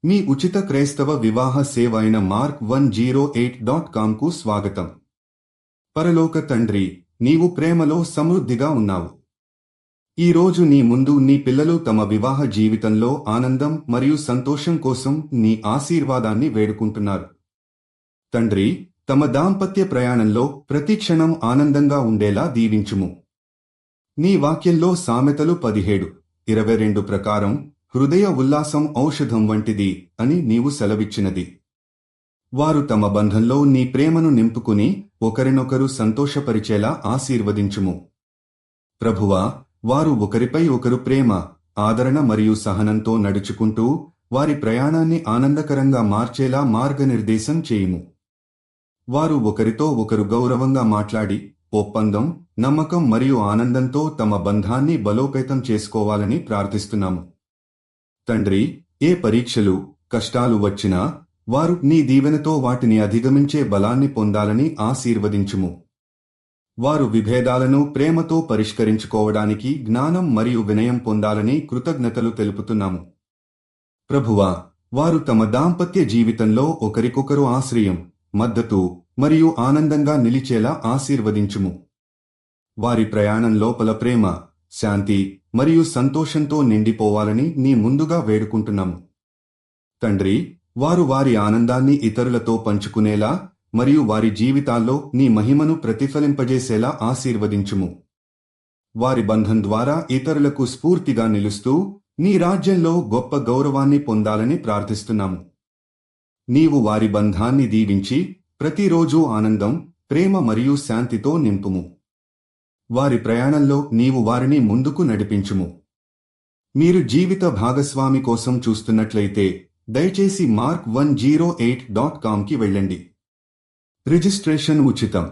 మీ ఉచిత క్రైస్తవ వివాహ సేవ అయిన mark108.comకు స్వాగతం. పరలోక తండ్రి, నీవు ప్రేమలో సమృద్ధిగా ఉన్నావు. ఈరోజు నీ ముందు నీ పిల్లలు తమ వివాహ జీవితంలో ఆనందం మరియు సంతోషం కోసం నీ ఆశీర్వాదాన్ని వేడుకుంటున్నారు. తండ్రి, తమ దాంపత్య ప్రయాణంలో ప్రతి క్షణం ఆనందంగా ఉండేలా దీవించుము. నీ వాక్యంలో సామెతలు 17:22 ప్రకారం హృదయ ఉల్లాసం ఔషధం వంటిది అని నీవు సెలవిచ్చినది. వారు తమ బంధంలో నీ ప్రేమను నింపుకుని ఒకరినొకరు సంతోషపరిచేలా ఆశీర్వదించుము. ప్రభువా, వారు ఒకరిపై ఒకరు ప్రేమ, ఆదరణ మరియు సహనంతో నడుచుకుంటూ వారి ప్రయాణాన్ని ఆనందకరంగా మార్చేలా మార్గనిర్దేశం చేయుము. వారు ఒకరితో ఒకరు గౌరవంగా మాట్లాడి ఒప్పందం, నమ్మకం మరియు ఆనందంతో తమ బంధాన్ని బలోపేతం చేసుకోవాలని ప్రార్థిస్తున్నాము. తండ్రి, ఏ పరీక్షలు, కష్టాలు వచ్చినా వారు నీ దీవెనతో వాటిని అధిగమించే బలాన్ని పొందాలని ఆశీర్వదించుము. వారు విభేదాలను ప్రేమతో పరిష్కరించుకోవడానికి జ్ఞానం మరియు వినయం పొందాలని కృతజ్ఞతలు తెలుపుతున్నాము. ప్రభువా, వారు తమ దాంపత్య జీవితంలో ఒకరికొకరు ఆశ్రయం, మద్దతు మరియు ఆనందంగా నిలిచేలా ఆశీర్వదించుము. వారి ప్రయాణం లోపల ప్రేమ, శాంతి మరియు సంతోషంతో నిండిపోవాలని నీ ముందుగా వేడుకుంటున్నాము. తండ్రి, వారు వారి ఆనందాన్ని ఇతరులతో పంచుకునేలా మరియు వారి జీవితాల్లో నీ మహిమను ప్రతిఫలింపజేసేలా ఆశీర్వదించుము. వారి బంధం ద్వారా ఇతరులకు స్ఫూర్తిగా నిలుస్తూ నీ రాజ్యంలో గొప్ప గౌరవాన్ని పొందాలని ప్రార్థిస్తున్నాము. నీవు వారి బంధాన్ని దీవించి ప్రతిరోజూ ఆనందం, ప్రేమ మరియు శాంతితో నింపుము. వారి ప్రయాణంలో నీవు వారిని ముందుకు నడిపించుము. మీరు జీవిత భాగస్వామి కోసం చూస్తున్నట్లయితే దయచేసి mark108.comకి వెళ్ళండి. రిజిస్ట్రేషన్ ఉచితం.